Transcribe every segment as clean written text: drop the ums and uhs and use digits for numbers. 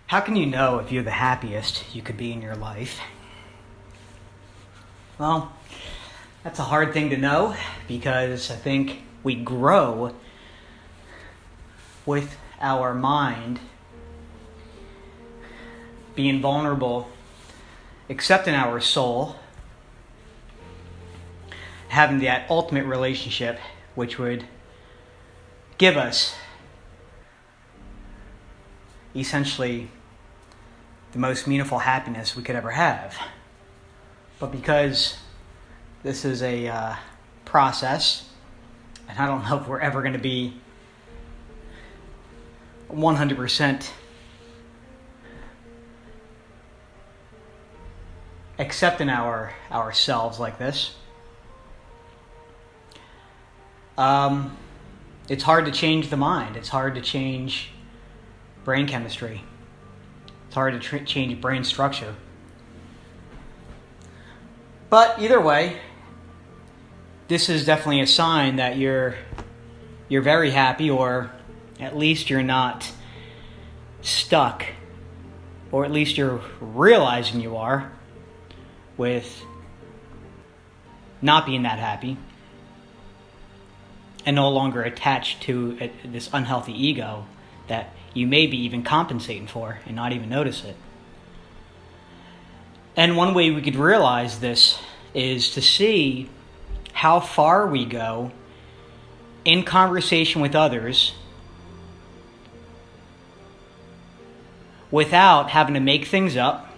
How can you know if you're the happiest you could be in your life? Well, that's a hard thing to know because I think we grow with our mind being vulnerable, accepting our soul, having that ultimate relationship which would give us essentially the most meaningful happiness we could ever have. But because this is a process, and I don't know if we're ever going to be 100% accepting ourselves like this, it's hard to change the mind. It's hard to change brain chemistry. It's hard to change brain structure. But either way, this is definitely a sign that you're very happy, or at least you're not stuck, or at least you're realizing you are, with not being that happy and no longer attached to this unhealthy ego that you may be even compensating for and not even notice it. And one way we could realize this is to see how far we go in conversation with others without having to make things up,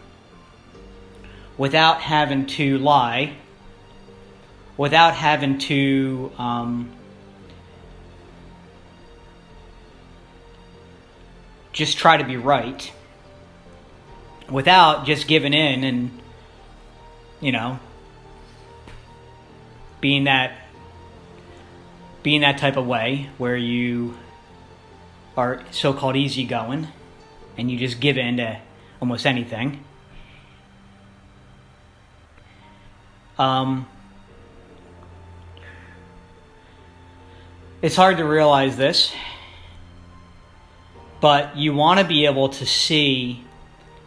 without having to lie, without having to just try to be right, without just giving in and, being that type of way where you are so-called easygoing and you just give in to almost anything. It's hard to realize this, but you want to be able to see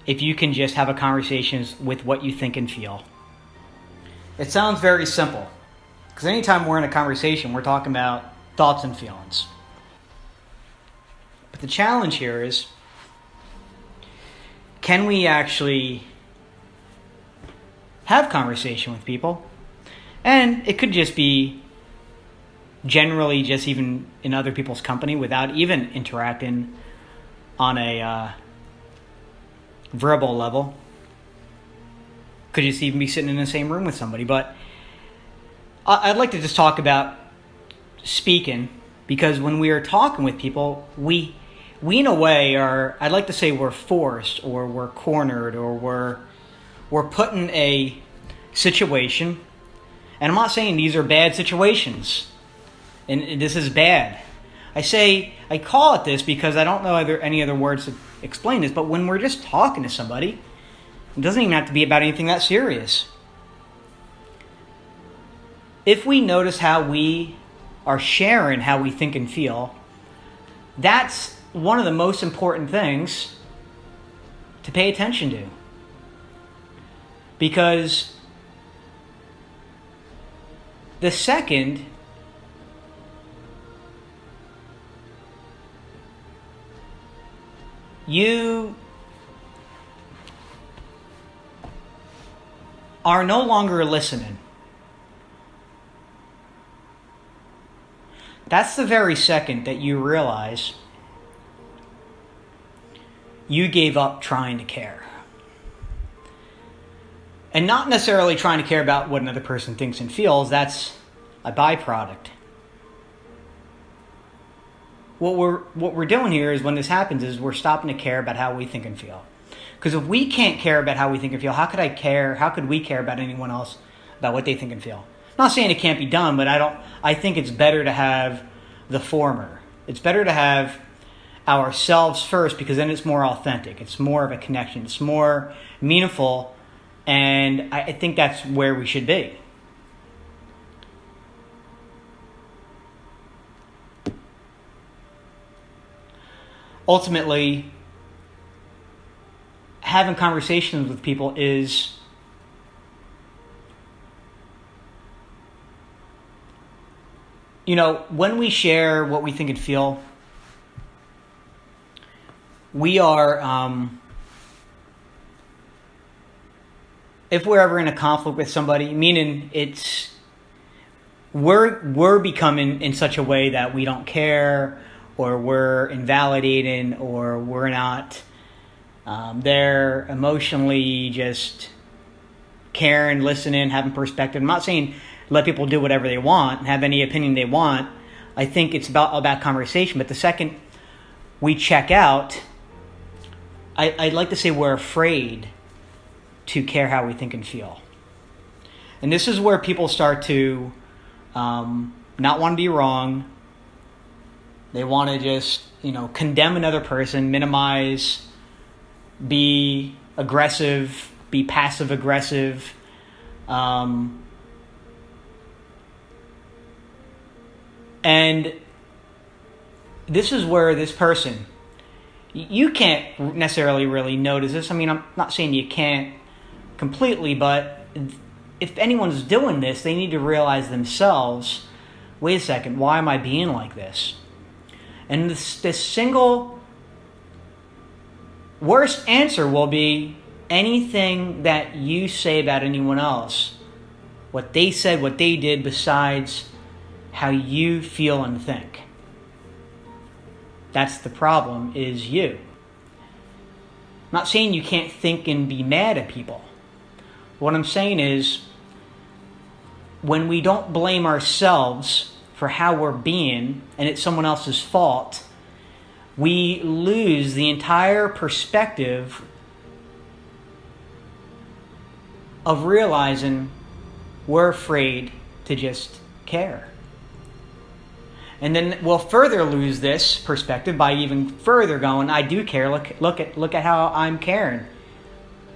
if you can just have a conversation with what you think and feel. It sounds very simple, because anytime we're in a conversation, we're talking about thoughts and feelings. But the challenge here is, can we actually have conversation with people? And it could just be generally just even in other people's company without even interacting on a verbal level. Could just even be sitting in the same room with somebody. But I'd like to just talk about speaking, because when we are talking with people, we in a way are, I'd like to say we're forced, or we're cornered, or we're put in a situation. And I'm not saying these are bad situations, and this is bad. I call it this because I don't know any other words to explain this, but when we're just talking to somebody, it doesn't even have to be about anything that serious. If we notice how we are sharing how we think and feel, that's one of the most important things to pay attention to. Because the second you are no longer listening, that's the very second that you realize you gave up trying to care. And not necessarily trying to care about what another person thinks and feels, that's a byproduct. What we're doing here is, when this happens, is we're stopping to care about how we think and feel. Because if we can't care about how we think and feel, how could we care about anyone else about what they think and feel? I'm not saying it can't be done, but I think it's better to have the former. It's better to have ourselves first, because then it's more authentic. It's more of a connection. It's more meaningful, and I think that's where we should be. ultimately, having conversations with people is when we share what we think and feel, we are, if we're ever in a conflict with somebody, meaning we're becoming in such a way that we don't care, or we're invalidating, or we're not there emotionally, just caring, listening, having perspective. I'm not saying let people do whatever they want and have any opinion they want. I think it's about conversation. But the second we check out, I'd like to say we're afraid to care how we think and feel. And this is where people start to not want to be wrong. They want to just, condemn another person, minimize, be aggressive, be passive aggressive. And this is where this person, you can't necessarily really notice this. I mean, I'm not saying you can't completely, but if anyone's doing this, they need to realize themselves, wait a second, why am I being like this? And this single worst answer will be anything that you say about anyone else, what they said, what they did, besides how you feel and think. That's the problem, is you. I'm not saying you can't think and be mad at people. What I'm saying is, when we don't blame ourselves for how we're being, and it's someone else's fault, we lose the entire perspective of realizing we're afraid to just care. And then we'll further lose this perspective by even further going, I do care. Look at how I'm caring,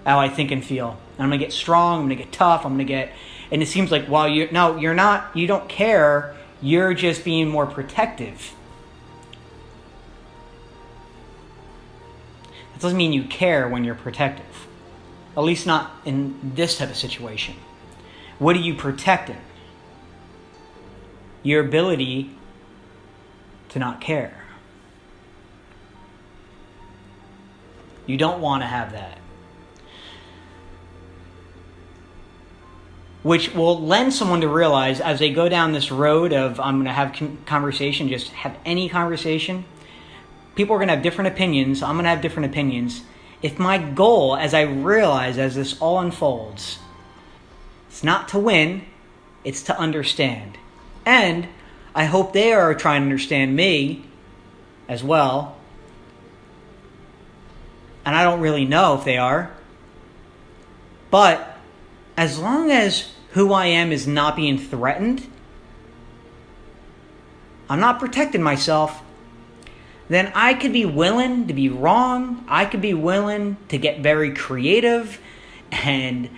how I think and feel. And I'm gonna get strong. I'm gonna get tough. I'm gonna get. And it seems like, well, you're not. You don't care. You're just being more protective. That doesn't mean you care when you're protective. At least not in this type of situation. What are you protecting? Your ability to not care. You don't want to have that. Which will lend someone to realize, as they go down this road of, I'm going to have conversation, just have any conversation. People are going to have different opinions. I'm going to have different opinions. If my goal, as I realize as this all unfolds, it's not to win, it's to understand. And I hope they are trying to understand me as well. And I don't really know if they are. But as long as who I am is not being threatened, I'm not protecting myself, then I could be willing to be wrong. I could be willing to get very creative and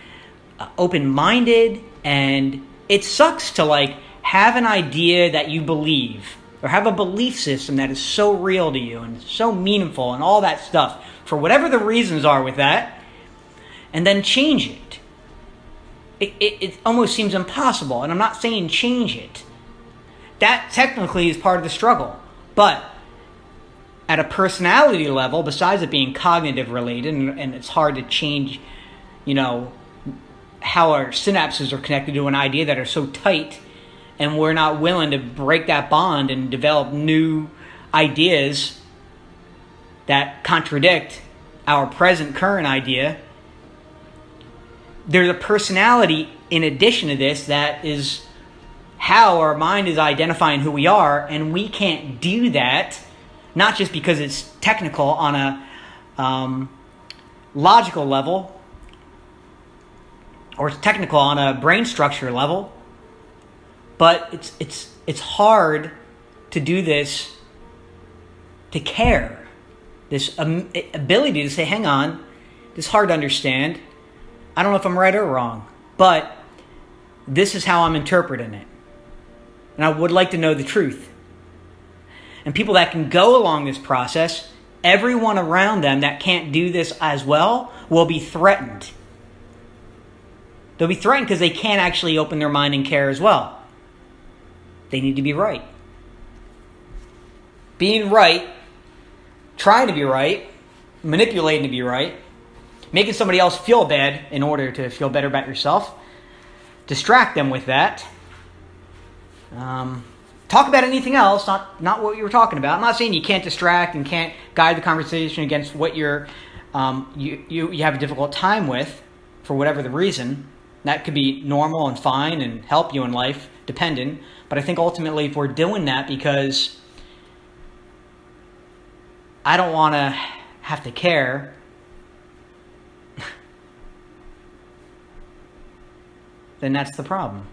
open-minded. And it sucks to have an idea that you believe, or have a belief system that is so real to you and so meaningful and all that stuff, for whatever the reasons are with that, and then change it. It almost seems impossible, and I'm not saying change it. That technically is part of the struggle. But at a personality level, besides it being cognitive related, and it's hard to change, how our synapses are connected to an idea that are so tight, and we're not willing to break that bond and develop new ideas that contradict our current idea. There's a personality in addition to this that is how our mind is identifying who we are, and we can't do that, not just because it's technical on a logical level, or it's technical on a brain structure level, but it's hard to do this, to care. This ability to say, hang on, this is hard to understand. I don't know if I'm right or wrong, but this is how I'm interpreting it. And I would like to know the truth. And people that can go along this process everyone around them that can't do this as well will be threatened. They'll be threatened because they can't actually open their mind and care as well. They need to be right. Being right, trying to be right, manipulating to be right, making somebody else feel bad in order to feel better about yourself, distract them with that. Talk about anything else, not what you were talking about. I'm not saying you can't distract and can't guide the conversation against what you have a difficult time with for whatever the reason. That could be normal and fine and help you in life, dependent. But I think ultimately if we're doing that because I don't want to have to care, then that's the problem.